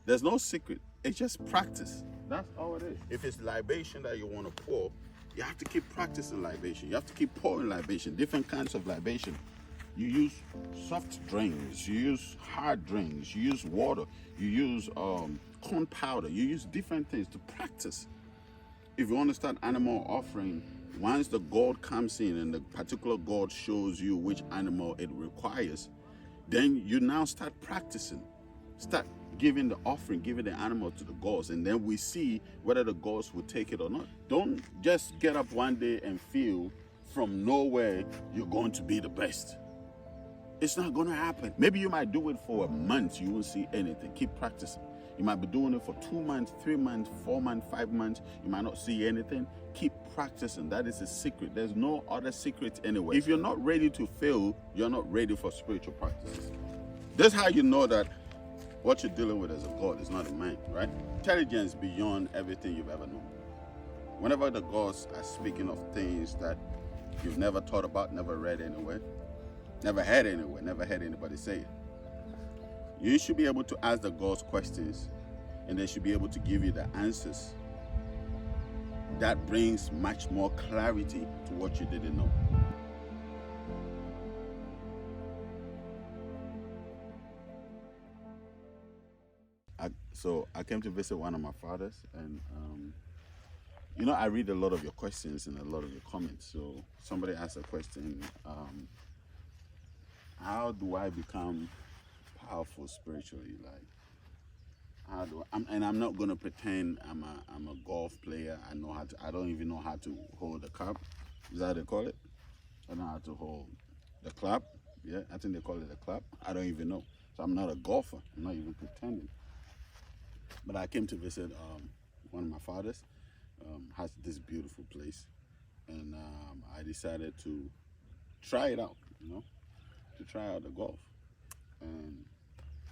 There's no secret. It's just practice. That's all it is. If it's libation that you want to pour, you have to keep practicing libation. You have to keep pouring libation, different kinds of libation. You use soft drinks, you use hard drinks, you use water, you use corn powder, you use different things to practice. If you want to start animal offering, once the god comes in and the particular god shows you which animal it requires, then you now start practicing. Start giving the offering, giving the animal to the gods, and then we see whether the gods will take it or not. Don't just get up one day and feel from nowhere you're going to be the best. It's not going to happen. Maybe you might do it for a month, you won't see anything. Keep practicing. You might be doing it for 2 months, 3 months, 4 months, 5 months. You might not see anything. Keep practicing. That is a secret. There's no other secret anyway. If you're not ready to fail, you're not ready for spiritual practices. That's how you know that what you're dealing with as a God is not a man, right? Intelligence beyond everything you've ever known. Whenever the gods are speaking of things that you've never thought about, never read anywhere, never heard anywhere, never heard anybody say it, you should be able to ask the gods questions and they should be able to give you the answers. That brings much more clarity to what you didn't know. So I came to visit one of my fathers, and I read a lot of your questions and a lot of your comments. So somebody asked a question, how do I become powerful spiritually? Like, how do I'm not going to pretend I'm a golf player. I don't even know how to hold a cup. Is that what they call it? I don't know how to hold the club. Yeah, I think they call it a club. I don't even know. So I'm not a golfer. I'm not even pretending. But I came to visit one of my fathers, has this beautiful place, and I decided to try it out, to try out the golf. And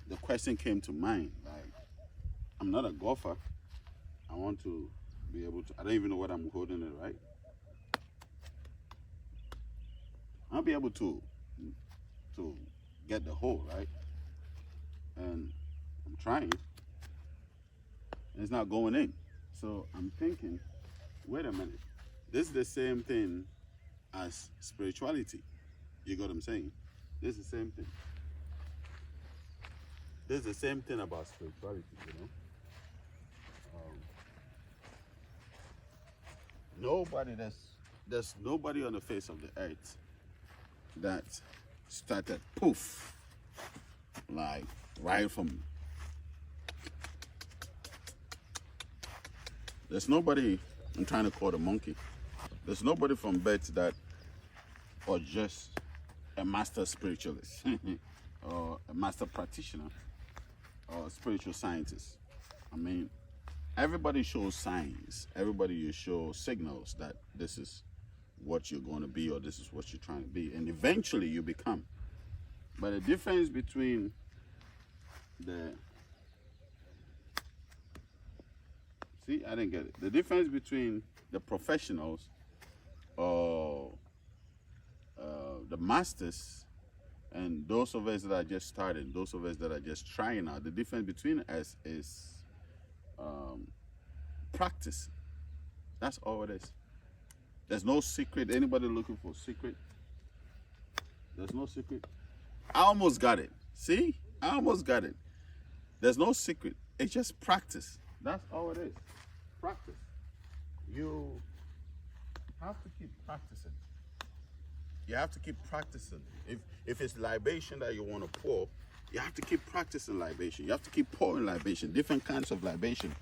the question came to mind, like, I'm not a golfer. I want to be able to, I don't even know what I'm holding it right. I'll be able to get the hole, right? And I'm trying. It's not going in. So I'm thinking, wait a minute. This is the same thing as spirituality. You got what I'm saying? This is the same thing. This is the same thing about spirituality, There's nobody on the face of the earth that started poof, like right from. There's nobody, I'm trying to call the monkey. There's nobody from birth that, or just a master spiritualist, or a master practitioner, or a spiritual scientist. I mean, everybody shows signs. Everybody you show signals that this is what you're going to be, or this is what you're trying to be. And eventually you become. But the difference between I didn't get it. The difference between the professionals or the masters and those of us that are just starting, those of us that are just trying out, the difference between us is practice. That's all it is. There's no secret. Anybody looking for a secret? There's no secret. I almost got it. See? I almost got it. There's no secret. It's just practice. That's all it is. Practice. You have to keep practicing. You have to keep practicing. If it's libation that you want to pour, you have to keep practicing libation. You have to keep pouring libation, different kinds of libation.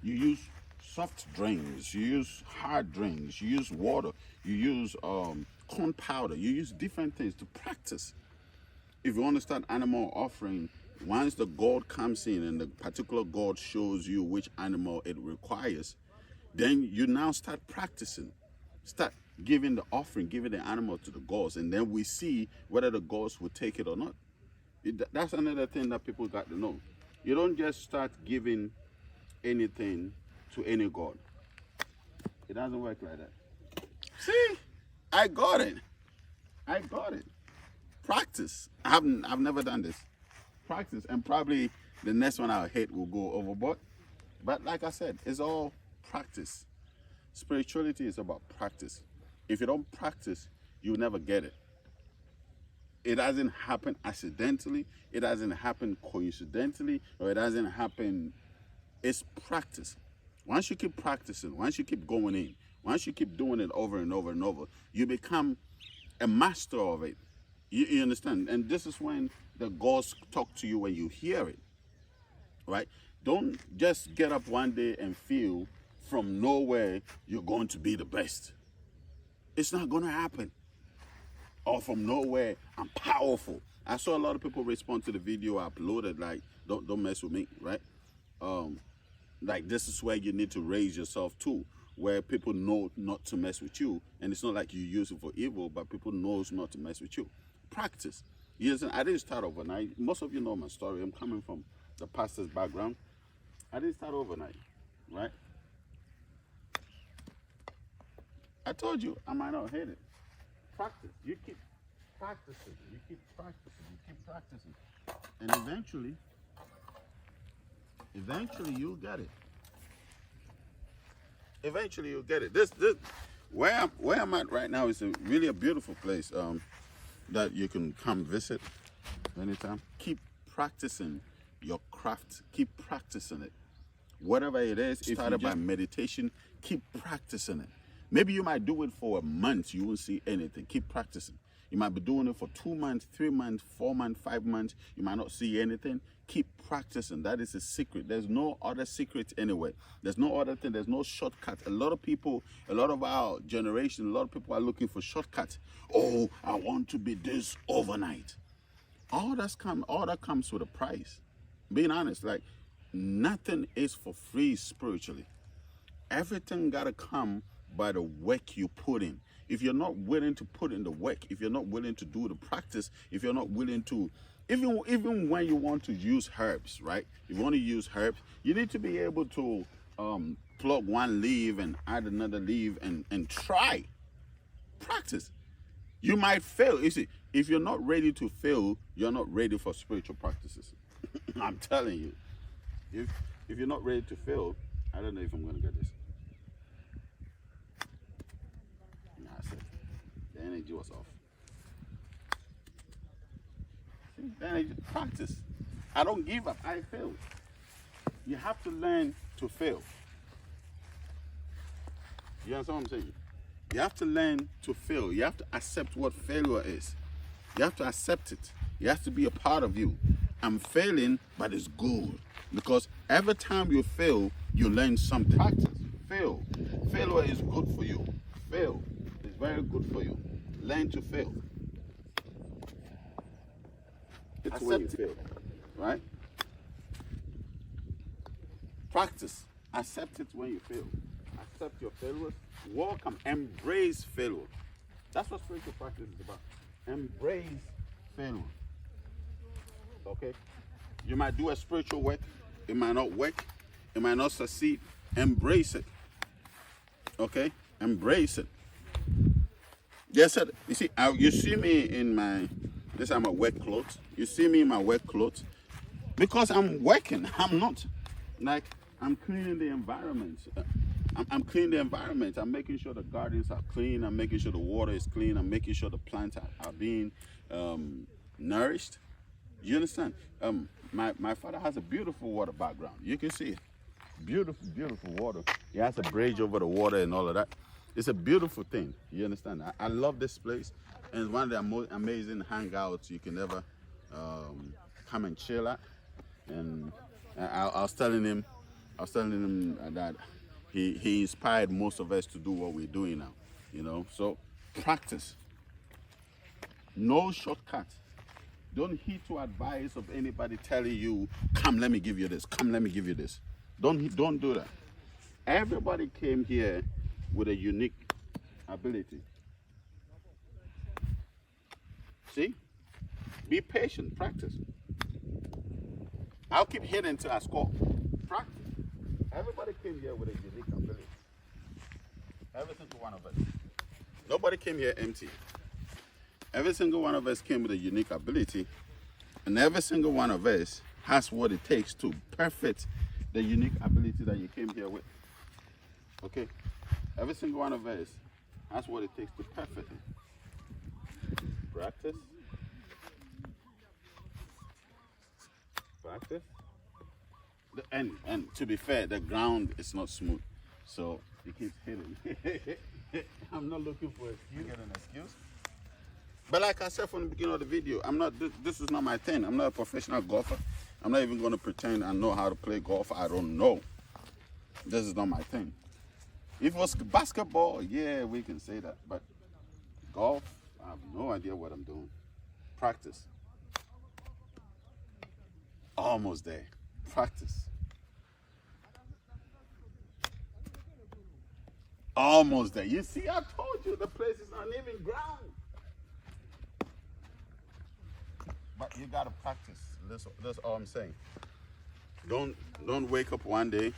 You use soft drinks, you use hard drinks, you use water, you use corn powder, you use different things to practice. If you want to start animal offering, once the god comes in and the particular god shows you which animal it requires, then you now start practicing. Start giving the offering, giving the animal to the gods, and then we see whether the gods will take it or not. That's another thing that people got to know. You don't just start giving anything to any god. It doesn't work like that. See, I got it. I got it. Practice. I've never done this. Practice, and probably the next one our head will go overboard. But like I said, it's all practice. Spirituality is about practice. If you don't practice, you'll never get it. It doesn't happen accidentally. It doesn't happen coincidentally, or it doesn't happen. It's practice. Once you keep practicing, once you keep going in, once you keep doing it over and over and over, you become a master of it. You understand? And this is when the gods talk to you when you hear it, right? Don't just get up one day and feel from nowhere you're going to be the best. It's not going to happen. Or from nowhere, I'm powerful. I saw a lot of people respond to the video I uploaded, like, don't mess with me, right? Like, this is where you need to raise yourself too, where people know not to mess with you. And it's not like you use it for evil, but people knows not to mess with you. Practice. I didn't start overnight. Most of you know my story. I'm coming from the pastor's background. I didn't start overnight, right? I told you I might not hit it. Practice. You keep practicing. You keep practicing. You keep practicing. And eventually you'll get it. Eventually you'll get it. This where I'm at right now is really a beautiful place that you can come visit anytime. Keep practicing your craft. Keep practicing it. Whatever it is, if started by meditation, keep practicing it. Maybe you might do it for a month, you won't see anything. Keep practicing. You might be doing it for 2 months, 3 months, 4 months, 5 months. You might not see anything. Keep practicing. That is a secret. There's no other secret anyway. There's no other thing. There's no shortcut. A lot of people, a lot of our generation, a lot of people are looking for shortcuts. Oh, I want to be this overnight. All that comes with a price. Being honest, like, nothing is for free spiritually. Everything gotta come by the work you put in. If you're not willing to put in the work, if you're not willing to do the practice, if you're not willing to, even when you want to use herbs, right? If you want to use herbs, you need to be able to plug one leaf and add another leaf and try. Practice. You might fail. You see, if you're not ready to fail, you're not ready for spiritual practices. I'm telling you. If you're not ready to fail, I don't know if I'm going to get this. The energy was off. See, the energy, practice. I don't give up. I fail. You have to learn to fail. You understand what I'm saying? You have to learn to fail. You have to accept what failure is. You have to accept it. It has to be a part of you. I'm failing, but it's good. Because every time you fail, you learn something. Practice. Fail. Failure is good for you. Fail. It's very good for you. Learn to fail. It's when you fail, right? Practice. Accept it when you fail. Accept your failures. Welcome. Embrace failure. That's what spiritual practice is about. Embrace failure. Okay? You might do a spiritual work. It might not work. It might not succeed. Embrace it. Okay? Embrace it. Yes, sir. You see, you see me in this are my work clothes. You see me in my work clothes because I'm working. I'm not like I'm cleaning the environment. I'm cleaning the environment. I'm making sure the gardens are clean. I'm making sure the water is clean. I'm making sure the plants are being nourished. You understand? My father has a beautiful water background. You can see it. Beautiful, beautiful water. He has a bridge over the water and all of that. It's a beautiful thing. You understand? I love this place, and it's one of the most amazing hangouts you can ever come and chill at. And I was telling him that he inspired most of us to do what we're doing now. You know, so practice. No shortcut. Don't heed to advice of anybody telling you, "Come, let me give you this. Come, let me give you this." Don't do that. Everybody came here with a unique ability. See? Be patient. Practice. I'll keep hitting until I score. Practice. Everybody came here with a unique ability. Every single one of us. Nobody came here empty. Every single one of us came with a unique ability. And every single one of us has what it takes to perfect the unique ability that you came here with. Okay? Every single one of us has what it takes to perfect it. Practice. Practice. And to be fair, the ground is not smooth. So it keeps hitting. I'm not looking for an excuse. Get an excuse. But like I said from the beginning of the video, this is not my thing. I'm not a professional golfer. I'm not even going to pretend I know how to play golf. I don't know. This is not my thing. If it was basketball, yeah, we can say that. But golf, I have no idea what I'm doing. Practice. Almost there. Practice. Almost there. You see, I told you the place is uneven ground. But you gotta practice. That's all I'm saying. Don't wake up one day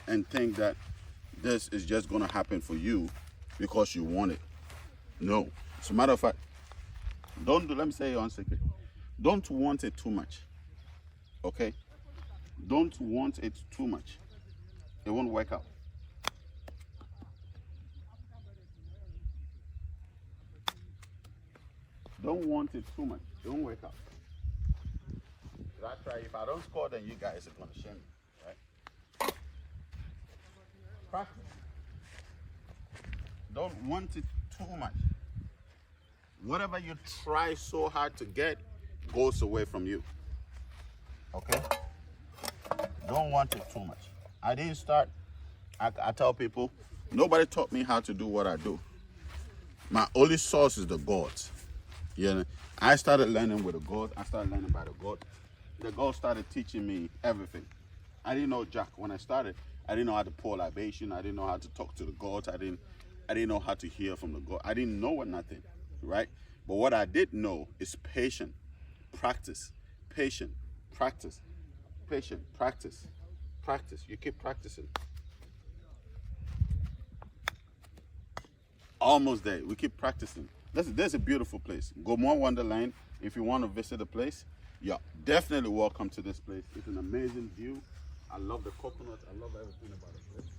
and think that this is just gonna happen for you because you want it. No. As a matter of fact, let me say one second. Don't want it too much. Okay? Don't want it too much. It won't work out. Don't want it too much. Don't work out. If I don't score, then you guys are going to shame me, right? Practice. Don't want it too much. Whatever you try so hard to get goes away from you. Okay? Don't want it too much. I didn't start, I tell people, nobody taught me how to do what I do. My only source is the gods. You know, I started learning with the gods. I started learning by the gods. The gods started teaching me everything. I didn't know jack when I started. I didn't know how to pour libation. I didn't know how to talk to the gods. I didn't know how to hear from the gods. I didn't know nothing, right? But what I did know is patient, practice, patient, practice, patient, practice, practice. You keep practicing. Almost there. We keep practicing. There's a beautiful place. Gomor Wonderland. If you want to visit the place, you're definitely welcome to this place. It's an amazing view. I love the coconuts. I love everything about the place.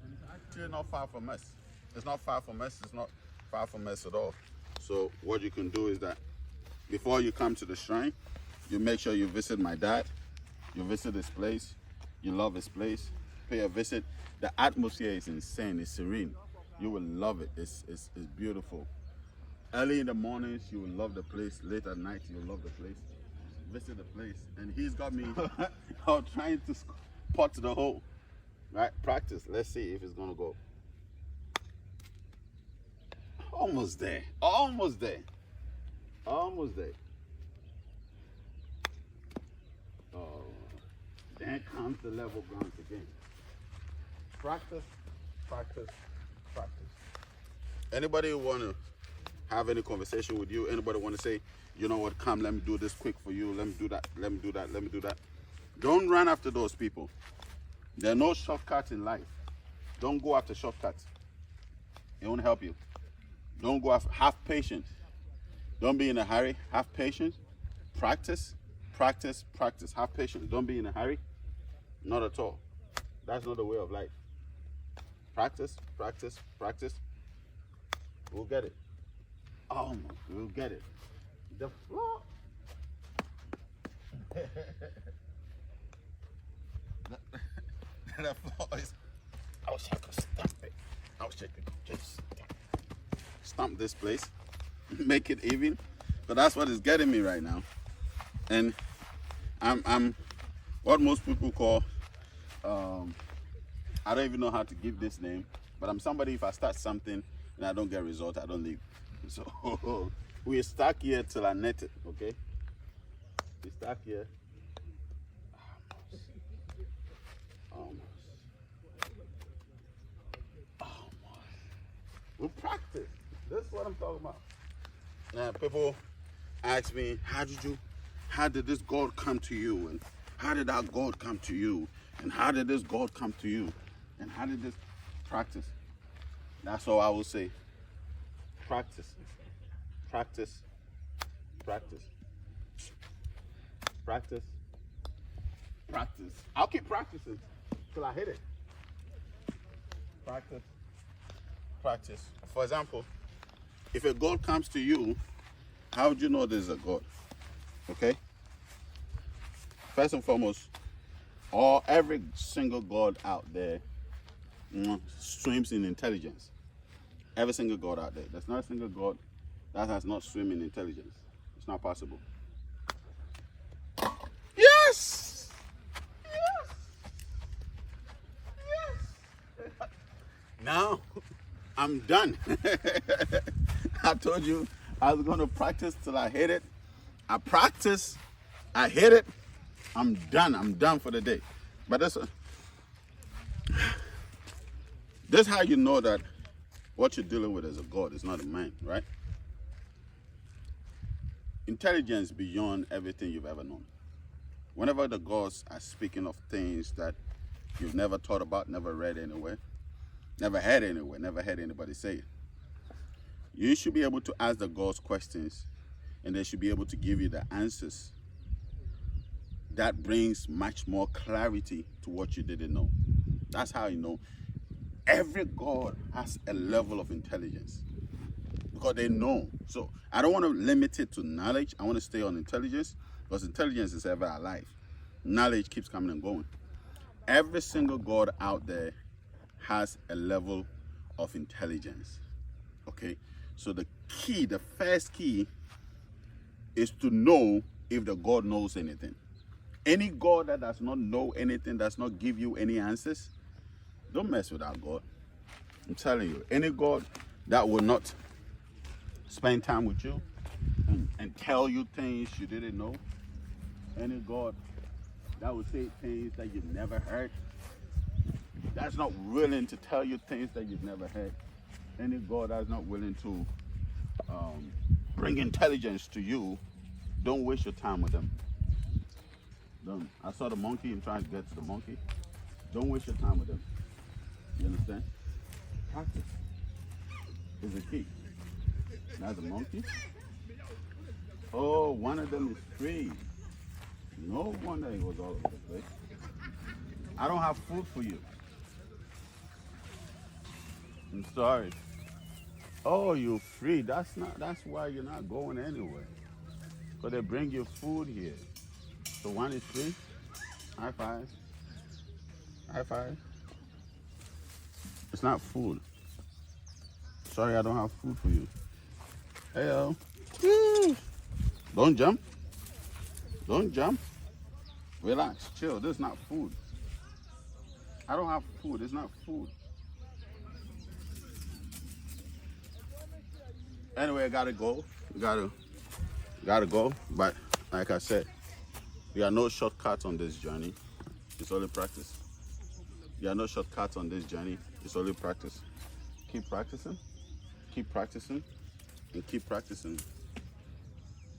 And it's actually not far from us. It's not far from us. It's not far from us at all. So what you can do is that before you come to the shrine, you make sure you visit my dad. You visit his place. You love his place. Pay a visit. The atmosphere is insane. It's serene. You will love it. It's beautiful. Early in the mornings, you will love the place. Late at night, you'll love the place. Visit the place. And he's got me out trying to pot the hole. Right? Practice. Let's see if it's going to go. Almost there. Almost there. Almost there. Oh, then comes the level ground again. Practice, practice, practice. Anybody want to have any conversation with you? Anybody want to say, you know what, come, let me do this quick for you. Let me do that. Let me do that. Let me do that. Don't run after those people. There are no shortcuts in life. Don't go after shortcuts. It won't help you. Don't go after, have patience. Don't be in a hurry. Have patience. Practice, practice, practice. Have patience. Don't be in a hurry. Not at all. That's not the way of life. Practice, practice, practice. We'll get it. Almost. We'll get it. The floor. the floor is. I wish I could stamp it. I wish I could just stamp this place, make it even. But that's what is getting me right now. And I'm what most people call I don't even know how to give this name, but I'm somebody, if I start something and I don't get result, I don't leave. So we're stuck here till I net it, okay? We're stuck here. Almost. We practice. This is what I'm talking about. Now people ask me, how did this God come to you? And how did that God come to you? And how did this God come to you? And how did this practice? That's all I will say. Practice. Practice. Practice. Practice. Practice. I'll keep practicing till I hit it. Practice. Practice. For example, if a God comes to you, how would you know there's a God? Okay? First and foremost, every single God out there swims in intelligence. Every single God out there. There's not a single God that has not swim in intelligence. It's not possible. Yes! Yes! Yes! Now, I'm done. I told you I was going to practice till I hit it. I practice, I hit it, I'm done. I'm done for the day. But this is how you know that what you're dealing with is a God, it's not a man, right? Intelligence beyond everything you've ever known. Whenever the gods are speaking of things that you've never thought about, never read anywhere, never heard anywhere, never heard anybody say it, you should be able to ask the gods questions and they should be able to give you the answers. That brings much more clarity to what you didn't know. That's how you know every God has a level of intelligence because they know. So I don't want to limit it to knowledge. I want to stay on intelligence because intelligence is ever alive. Knowledge keeps coming and going. Every single God out there has a level of intelligence. Okay? So the first key is to know if the God knows anything. Any God that does not know anything, does not give you any answers, don't mess with that God. I'm telling you, any God that will not spend time with you and tell you things you didn't know, any God that will say things that you've never heard, that's not willing to tell you things that you've never heard, any God that's not willing to bring intelligence to you, don't waste your time with them. I saw the monkey and trying to get to the monkey. Don't waste your time with them. You understand? Practice is the key. That's a monkey. Oh, one of them is free. No wonder it was all over the place. I don't have food for you. I'm sorry. Oh, you're free. That's why you're not going anywhere. Because they bring you food here. So one is free. High five. High five. It's not food. Sorry, I don't have food for you. Hey, don't jump. Don't jump. Relax, chill. This is not food. I don't have food. It's not food. Anyway, I gotta go. Gotta go. But like I said, there are no shortcuts on this journey. It's only practice. There are no shortcuts on this journey. It's only practice. Keep practicing. Keep practicing. And keep practicing.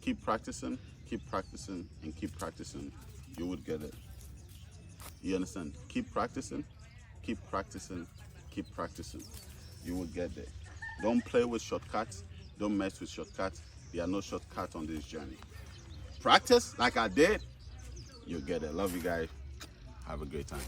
Keep practicing. Keep practicing. And keep practicing. You would get it. You understand? Keep practicing. Keep practicing. Keep practicing. You will get there. Don't play with shortcuts. Don't mess with shortcuts. There are no shortcuts on this journey. Practice like I did. You'll get it. Love you guys. Have a great time.